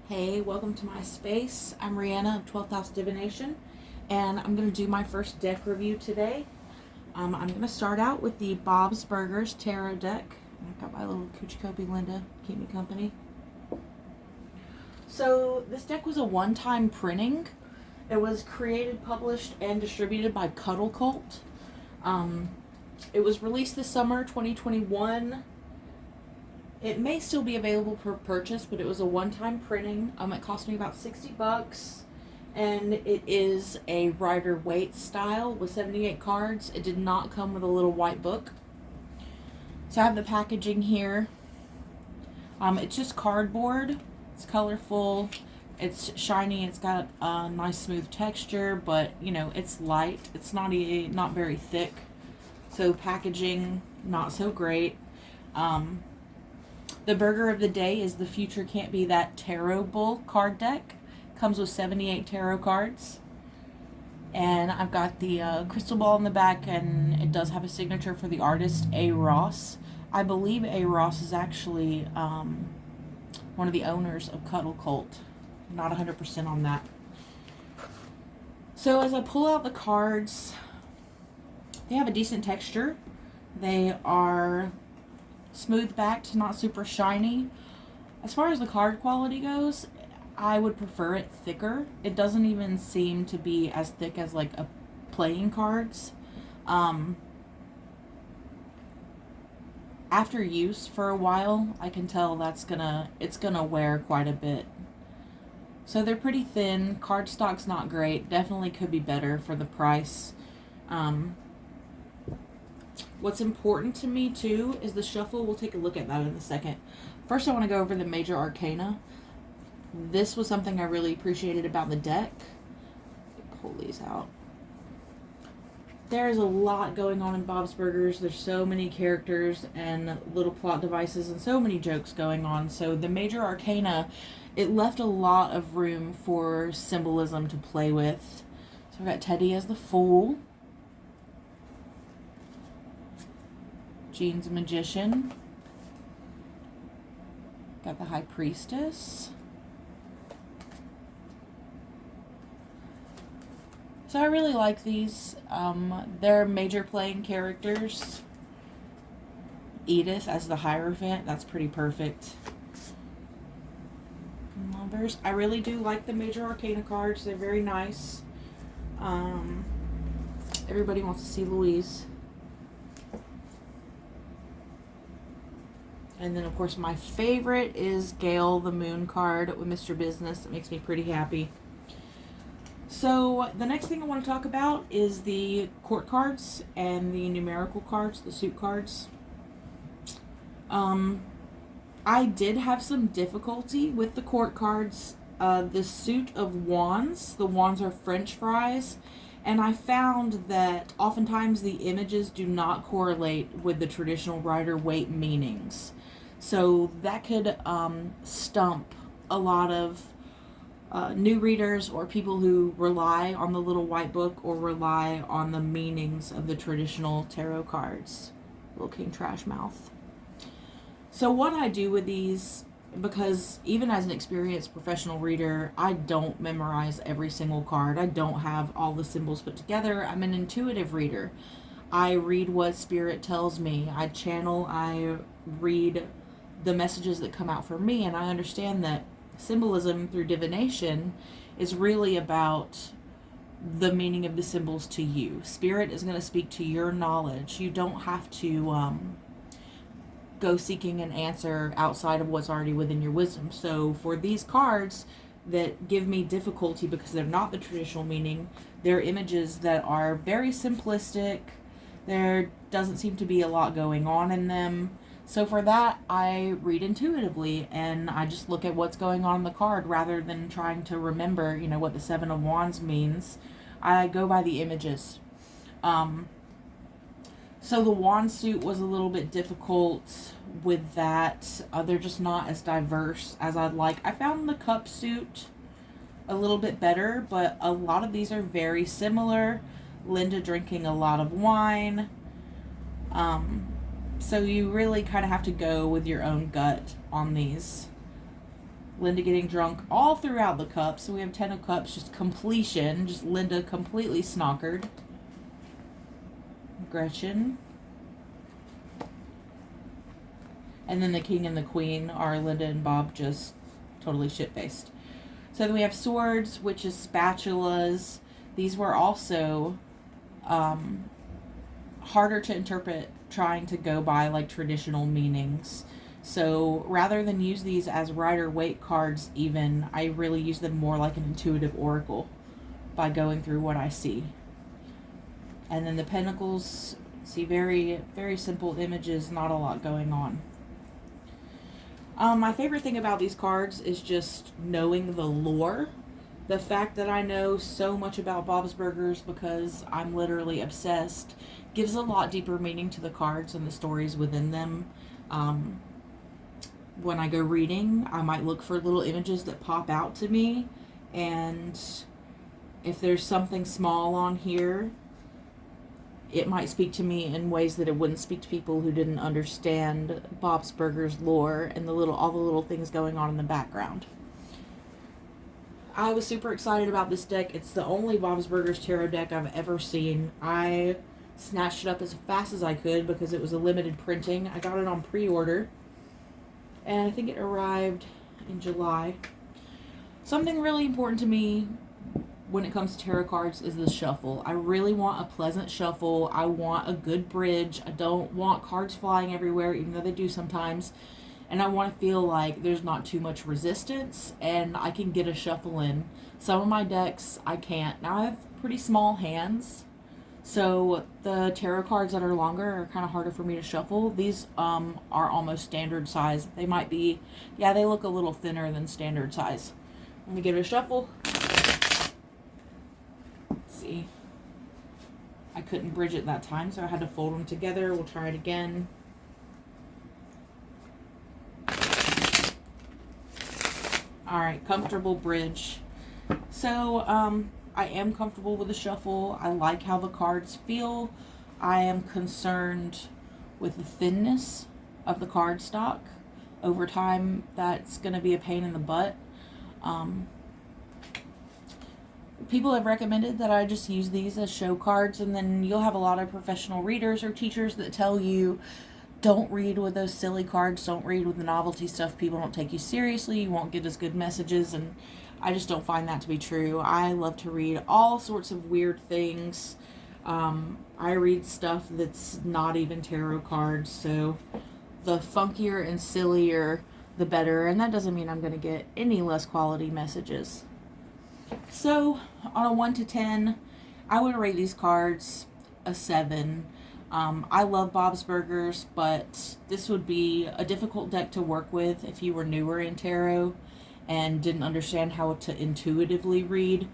Hey, welcome to my space. I'm Rihanna of 12th House Divination, and I'm going to do my first deck review today. I'm going to start out with the Bob's Burgers Tarot deck. I've got my little Coochie Copy Linda, keep me company. So, this deck was a one-time printing. It was created, published, and distributed by Cuddle Cult. It was released this summer, 2021. It may still be available for purchase, but it was a one-time printing. It cost me about $60, and it is a Rider-Waite style with 78 cards. It did not come with a little white book. So I have the packaging here. It's just cardboard. It's colorful. It's shiny. It's got a nice smooth texture, but it's light. It's not very thick. So packaging, not so great. The burger of the day is The Future Can't Be That Tarot Bull card deck. Comes with 78 tarot cards. And I've got the crystal ball in the back, and it does have a signature for the artist, A. Ross. I believe A. Ross is actually one of the owners of Cuddle Cult. Not 100% on that. So as I pull out the cards, they have a decent texture. They are smooth backed, not super shiny. As far as the card quality goes, I would prefer it thicker. It doesn't even seem to be as thick as like a playing cards. After use for a while, I can tell it's gonna wear quite a bit. So they're pretty thin. Cardstock's not great. Definitely could be better for the price. What's important to me too is the shuffle. We'll take a look at that in a second. First, I want to go over the major arcana. This was something I really appreciated about the deck. Pull these out. There's a lot going on in Bob's Burgers. There's so many characters and little plot devices and so many jokes going on. So the major arcana, it left a lot of room for symbolism to play with. So I've got Teddy as the Fool. Jean's a Magician. Got the High Priestess. So I really like these. They're major playing characters. Edith as the Hierophant. That's pretty perfect. Lovers. I really do like the major arcana cards. They're very nice. Everybody wants to see Louise. And then, of course, my favorite is Gale, the Moon card with Mr. Business. It makes me pretty happy. So, the next thing I want to talk about is the court cards and the numerical cards, the suit cards. I did have some difficulty with the court cards. The suit of wands, the wands are French fries. And I found that oftentimes the images do not correlate with the traditional Rider-Waite meanings. So that could stump a lot of new readers or people who rely on the little white book or rely on the meanings of the traditional tarot cards. Little King Trash Mouth. So what I do with these, because even as an experienced professional reader, I don't memorize every single card. I don't have all the symbols put together. I'm an intuitive reader. I read what spirit tells me. I channel, I read the messages that come out for me, and I understand that symbolism through divination is really about the meaning of the symbols to you. Spirit is going to speak to your knowledge. You don't have to go seeking an answer outside of what's already within your wisdom. So for these cards that give me difficulty because they're not the traditional meaning, they're images that are very simplistic. There doesn't seem to be a lot going on in them. So for that, I read intuitively, and I just look at what's going on in the card rather than trying to remember, what the Seven of Wands means. I go by the images. So the wand suit was a little bit difficult with that. They're just not as diverse as I'd like. I found the cup suit a little bit better, but a lot of these are very similar. Linda drinking a lot of wine. So you really kind of have to go with your own gut on these. Linda getting drunk all throughout the cups. So we have 10 of cups, just completion. Just Linda completely snockered. Gretchen. And then the king and the queen are Linda and Bob just totally shit-faced. So then we have swords, which is spatulas. These were also harder to interpret, trying to go by like traditional meanings. So rather than use these as Rider-Waite cards even, I really use them more like an intuitive oracle by going through what I see. And then the pentacles, see, very, very simple images, not a lot going on. My favorite thing about these cards is just knowing the lore. The fact that I know so much about Bob's Burgers because I'm literally obsessed gives a lot deeper meaning to the cards and the stories within them. When I go reading, I might look for little images that pop out to me, and if there's something small on here, it might speak to me in ways that it wouldn't speak to people who didn't understand Bob's Burgers lore and all the little things going on in the background. I was super excited about this deck. It's the only Bob's Burgers tarot deck I've ever seen. I snatched it up as fast as I could because it was a limited printing. I got it on pre-order, and I think it arrived in July. Something really important to me when it comes to tarot cards is the shuffle. I really want a pleasant shuffle. I want a good bridge. I don't want cards flying everywhere, even though they do sometimes. And I want to feel like there's not too much resistance and I can get a shuffle in. Some of my decks I can't. Now I have pretty small hands, so the tarot cards that are longer are kind of harder for me to shuffle. These are almost standard size. They might be, yeah, they look a little thinner than standard size. Let me give it a shuffle. See, I couldn't bridge it that time, so I had to fold them together. We'll try it again. Alright, comfortable bridge. So, I am comfortable with the shuffle. I like how the cards feel. I am concerned with the thinness of the card stock. Over time, that's going to be a pain in the butt. People have recommended that I just use these as show cards, and then you'll have a lot of professional readers or teachers that tell you, don't read with those silly cards, don't read with the novelty stuff, people don't take you seriously, you won't get as good messages, and I just don't find that to be true. I love to read all sorts of weird things. I read stuff that's not even tarot cards, so the funkier and sillier, the better, and that doesn't mean I'm going to get any less quality messages. So, on a 1 to 10, I would rate these cards a 7. I love Bob's Burgers, but this would be a difficult deck to work with if you were newer in tarot and didn't understand how to intuitively read.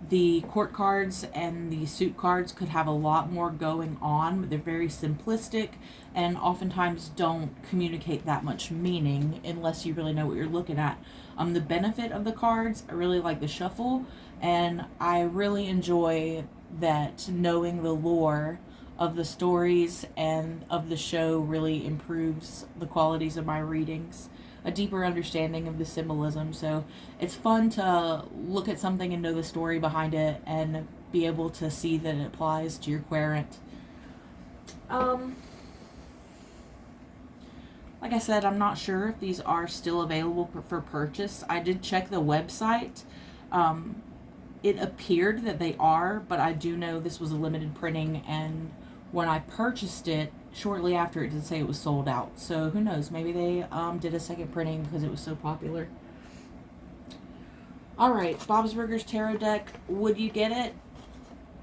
The court cards and the suit cards could have a lot more going on, but they're very simplistic and oftentimes don't communicate that much meaning unless you really know what you're looking at. The benefit of the cards, I really like the shuffle, and I really enjoy that knowing the lore of the stories and of the show really improves the qualities of my readings. A deeper understanding of the symbolism. So it's fun to look at something and know the story behind it and be able to see that it applies to your querent. Like I said, I'm not sure if these are still available for purchase. I did check the website. It appeared that they are, but I do know this was a limited printing, and when I purchased it, shortly after, it did say it was sold out. So who knows? Maybe they did a second printing because it was so popular. Alright, Bob's Burgers Tarot deck. Would you get it?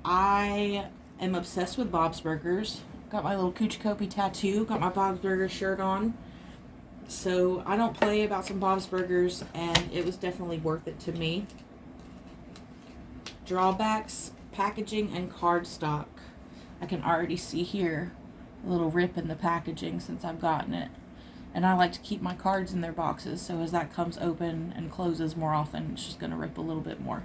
I am obsessed with Bob's Burgers. Got my little Coochie Copy tattoo. Got my Bob's Burgers shirt on. So I don't play about some Bob's Burgers, and it was definitely worth it to me. Drawbacks, packaging, and cardstock. I can already see here a little rip in the packaging since I've gotten it. And I like to keep my cards in their boxes, so as that comes open and closes more often, it's just going to rip a little bit more.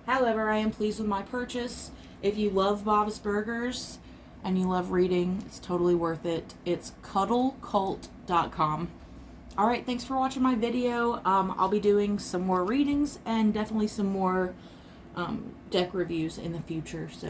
However, I am pleased with my purchase. If you love Bob's Burgers and you love reading, it's totally worth it. It's cuddlecult.com. Alright, thanks for watching my video. I'll be doing some more readings and definitely some more deck reviews in the future. So